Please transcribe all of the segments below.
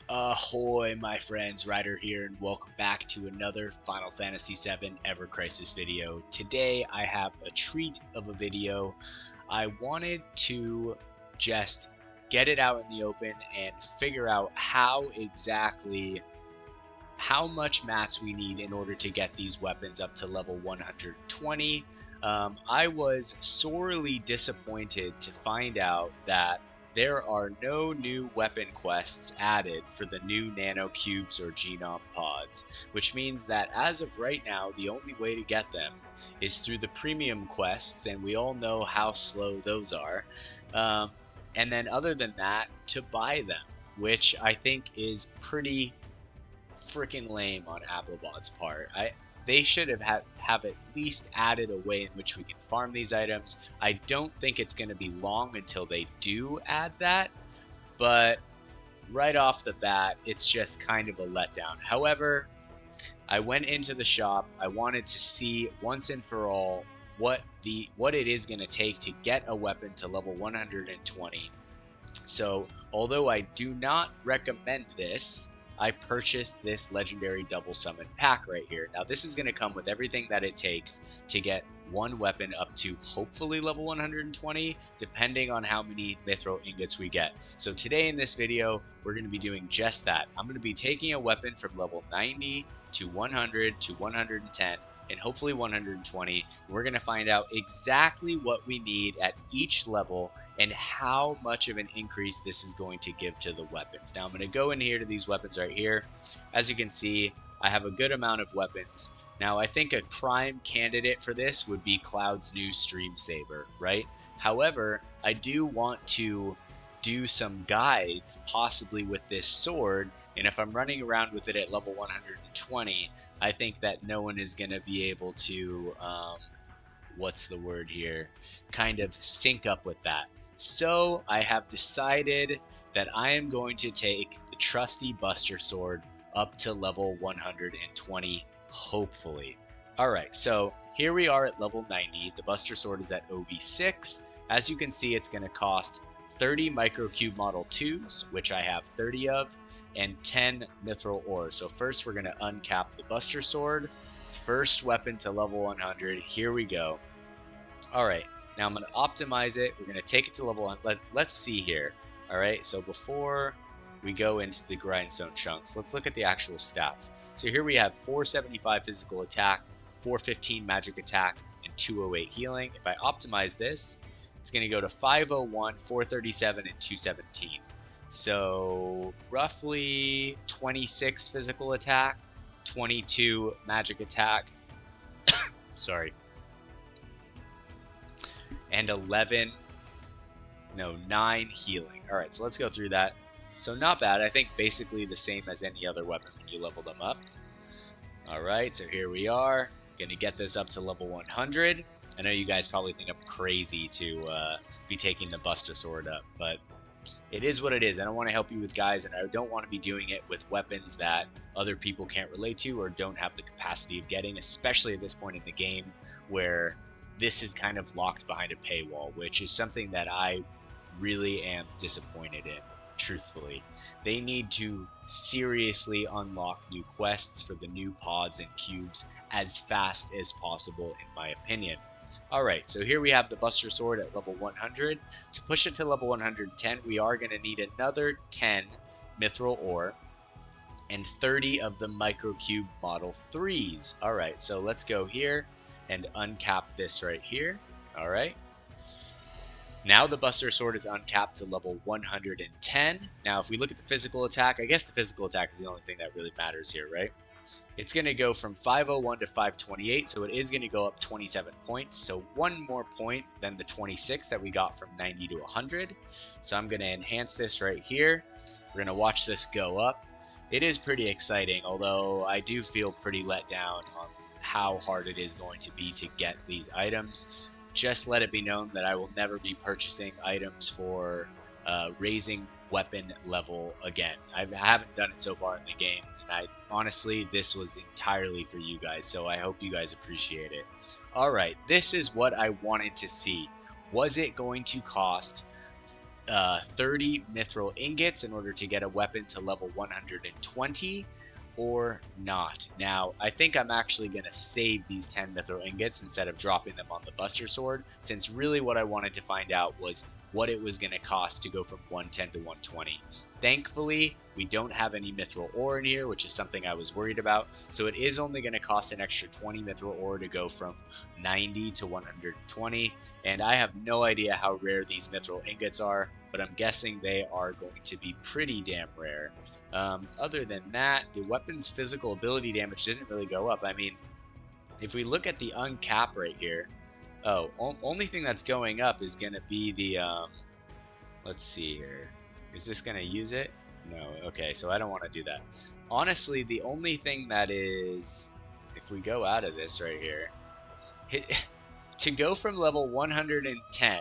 Ahoy, my friends, Ryder here, and welcome back to another Final Fantasy VII Ever Crisis video. Today I have a treat of a video. I wanted to just get it out in the open and figure out how much mats we need in order to get these weapons up to level 120. I was sorely disappointed to find out that there are no new weapon quests added for the new nano cubes or genome pods, which means that as of right now, the only way to get them is through the premium quests, and we all know how slow those are. And then other than that, to buy them, which I think is pretty freaking lame on Applebot's part. They should have at least added a way in which we can farm these items. I don't think it's going to be long until they do add that, but right off the bat, it's just kind of a letdown. However, I went into the shop. I wanted to see once and for all what it is going to take to get a weapon to level 120. So, although I do not recommend this, I purchased this legendary double summon pack right here. Now this is going to come with everything that it takes to get one weapon up to hopefully level 120, depending on how many mithril ingots we get. So today in this video, we're going to be doing just that. I'm going to be taking a weapon from level 90 to 100 to 110 and hopefully 120. We're going to find out exactly what we need at each level and how much of an increase this is going to give to the weapons. Now I'm going to go in here to these weapons right here. As you can see, I have a good amount of weapons. Now I think a prime candidate for this would be Cloud's new Stream Saber, right? However, I do want to do some guides possibly with this sword, and if I'm running around with it at level 120, I think that no one is going to be able to what's the word here, kind of sync up with that. So I have decided that I am going to take the trusty Buster Sword up to level 120, hopefully. Alright, so here we are at level 90. The Buster Sword is at OB6. As you can see, it's going to cost 30 microcube model 2s, which I have 30 of, and 10 mithril ores. So first we're going to uncap the Buster Sword. First weapon to level 100. Here we go. Alright, now I'm going to optimize it. We're going to take it to level 1. Let's see here. Alright, so before we go into the grindstone chunks, let's look at the actual stats. So here we have 475 physical attack, 415 magic attack, and 208 healing. If I optimize this, it's going to go to 501, 437, and 217. So roughly 26 physical attack, 22 magic attack, sorry, and 9 healing. Alright, so let's go through that. So not bad. I think basically the same as any other weapon when you level them up. Alright, so here we are. Gonna get this up to level 100. I know you guys probably think I'm crazy to be taking the Buster Sword up, but it is what it is. I don't want to help you with guys, and I don't want to be doing it with weapons that other people can't relate to or don't have the capacity of getting, especially at this point in the game where this is kind of locked behind a paywall, which is something that I really am disappointed in, truthfully. They need to seriously unlock new quests for the new pods and cubes as fast as possible, in my opinion. Alright, so here we have the Buster Sword at level 100. To push it to level 110, we are going to need another 10 mithril ore and 30 of the microcube model 3s. Alright, so let's go here and uncap this right here. Alright. Now the Buster Sword is uncapped to level 110. Now if we look at the physical attack, I guess the physical attack is the only thing that really matters here, right? It's going to go from 501 to 528, so it is going to go up 27 points. So one more point than the 26 that we got from 90 to 100. So I'm going to enhance this right here. We're going to watch this go up. It is pretty exciting, although I do feel pretty let down on how hard it is going to be to get these items. Just let it be known that I will never be purchasing items for raising weapon level again. I haven't done it so far in the game, and honestly, this was entirely for you guys, so I hope you guys appreciate it. Alright, this is what I wanted to see. Was it going to cost 30 mithril ingots in order to get a weapon to level 120 or not? Now, I think I'm actually going to save these 10 mithril ingots instead of dropping them on the Buster Sword, since really what I wanted to find out was what it was going to cost to go from 110 to 120. Thankfully, we don't have any mithril ore in here, which is something I was worried about, so it is only going to cost an extra 20 mithril ore to go from 90 to 120, and I have no idea how rare these mithril ingots are, but I'm guessing they are going to be pretty damn rare. Other than that, the weapon's physical ability damage doesn't really go up. I mean, if we look at the uncap right here, only thing that's going up is going to be the, let's see here. Is this going to use it? No. Okay, so I don't want to do that. Honestly, the only thing that is, if we go out of this right here, to go from level 110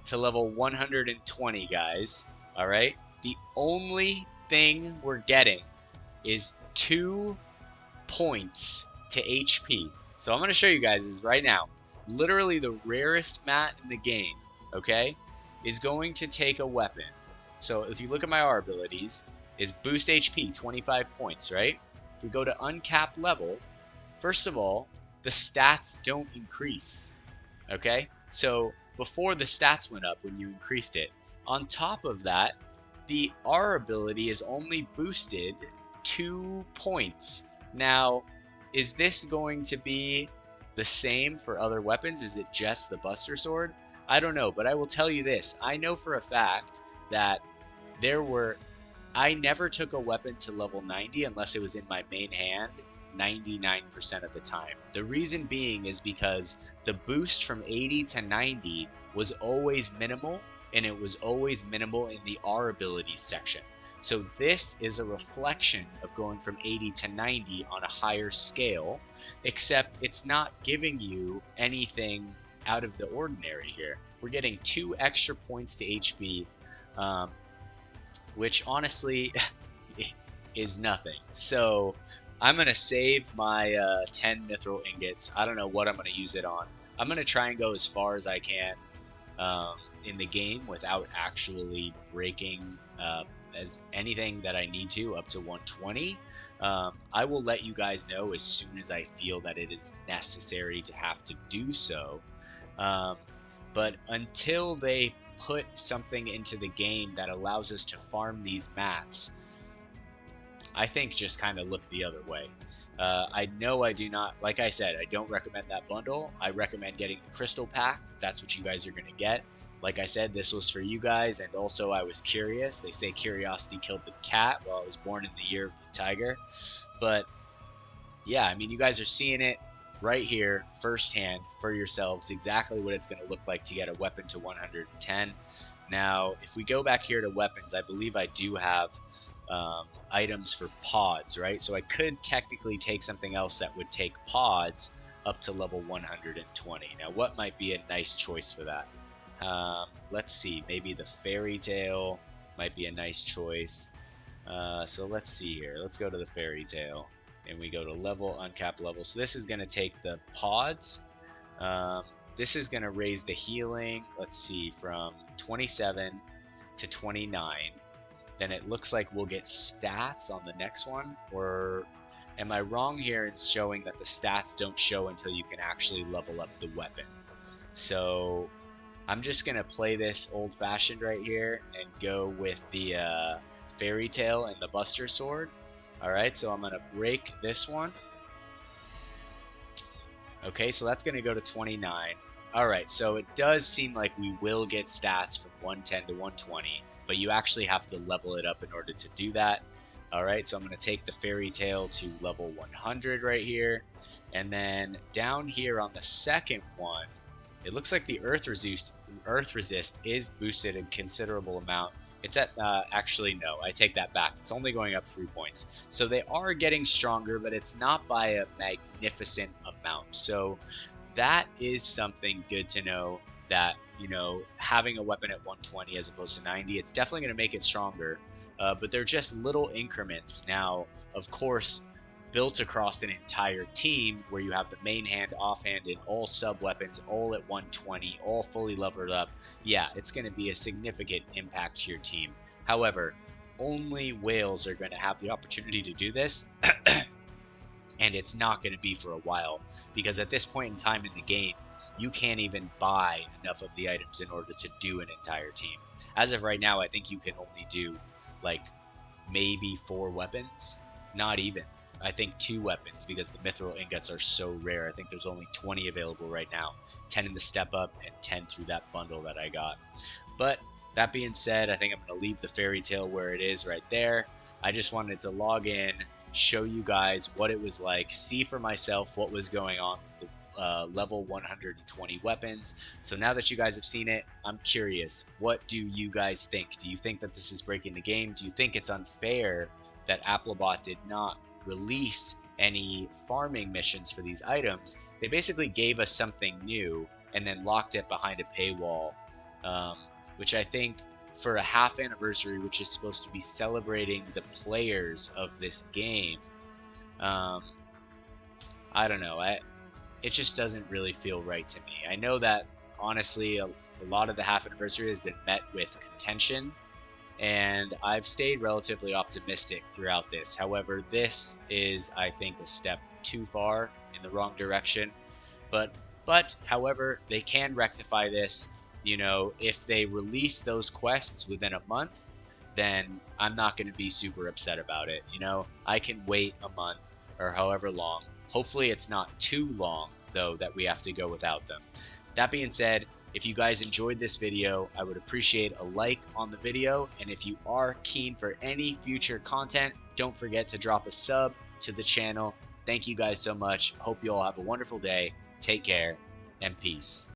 to level 120, guys, all right, the only thing we're getting is 2 points to HP. So I'm going to show you guys this right now. Literally the rarest mat in the game, okay, is going to take a weapon. So if you look at my R abilities, is boost HP, 25 points, right? If we go to uncapped level, first of all, the stats don't increase, okay? So before the stats went up when you increased it. On top of that, the R ability is only boosted 2 points. Now, is this going to be the same for other weapons? Is it just the Buster Sword? I don't know, but I will tell you this. I know for a fact that I never took a weapon to level 90 unless it was in my main hand 99% of the time. The reason being is because the boost from 80 to 90 was always minimal, and it was always minimal in the R abilities section. So this is a reflection of going from 80 to 90 on a higher scale, except it's not giving you anything out of the ordinary here. We're getting 2 extra points to HP, which honestly is nothing. So I'm going to save my 10 mithril ingots. I don't know what I'm going to use it on. I'm going to try and go as far as I can in the game without actually breaking as anything that I need to up to 120. I will let you guys know as soon as I feel that it is necessary to have to do so. But until they put something into the game that allows us to farm these mats, I think just kind of look the other way. I know I do not, like I said, I don't recommend that bundle. I recommend getting the crystal pack if that's what you guys are going to get. Like I said, this was for you guys, and also I was curious. They say curiosity killed the cat. Well, I was born in the year of the tiger. But yeah, I mean, you guys are seeing it right here firsthand for yourselves exactly what it's going to look like to get a weapon to 110. Now, if we go back here to weapons, I believe I do have items for pods, right? So I could technically take something else that would take pods up to level 120. Now, what might be a nice choice for that? Let's see, maybe the fairy tale might be a nice choice. So let's see here. Let's go to the fairy tale, and we go to level, uncapped level. So this is going to take the pods. This is going to raise the healing, let's see, from 27 to 29. Then it looks like we'll get stats on the next one, or am I wrong here in showing that the stats don't show until you can actually level up the weapon? So I'm just going to play this old-fashioned right here and go with the fairy tale and the Buster Sword. Alright, so I'm going to break this one. Okay, so that's going to go to 29. Alright, so it does seem like we will get stats from 110 to 120, but you actually have to level it up in order to do that. Alright, so I'm going to take the fairy tale to level 100 right here, and then down here on the second one, it looks like the Earth Resist is boosted a considerable amount. It's at, actually no, I take that back. It's only going up 3 points. So they are getting stronger, but it's not by a magnificent amount. So that is something good to know. that, you know, having a weapon at 120 as opposed to 90, it's definitely going to make it stronger. But they're just little increments. Now, of course, built across an entire team where you have the main hand, offhand, and all sub weapons all at 120, all fully leveled up, yeah, it's going to be a significant impact to your team. However, only whales are going to have the opportunity to do this. And it's not going to be for a while, because at this point in time in the game, you can't even buy enough of the items in order to do an entire team. As of right now, I think you can only do like maybe 4 weapons, not even. I think 2 weapons, because the mithril ingots are so rare. I think there's only 20 available right now, 10 in the step up and 10 through that bundle that I got. But that being said, I think I'm going to leave the fairy tale where it is right there. I just wanted to log in, show you guys what it was like, see for myself what was going on with the level 120 weapons. So now that you guys have seen it, I'm curious, what do you guys think? Do you think that this is breaking the game? Do you think it's unfair that Applebot did not release any farming missions for these items? They basically gave us something new and then locked it behind a paywall, which I think for a half anniversary, which is supposed to be celebrating the players of this game, I don't know. It just doesn't really feel right to me. I know that honestly, a lot of the half anniversary has been met with contention, and I've stayed relatively optimistic throughout this. However, this is, I think, a step too far in the wrong direction. But however, they can rectify this. You know, if they release those quests within a month, then I'm not going to be super upset about it. You know, I can wait a month or however long. Hopefully it's not too long, though, that we have to go without them. That being said, if you guys enjoyed this video, I would appreciate a like on the video. And if you are keen for any future content, don't forget to drop a sub to the channel. Thank you guys so much. Hope you all have a wonderful day. Take care and peace.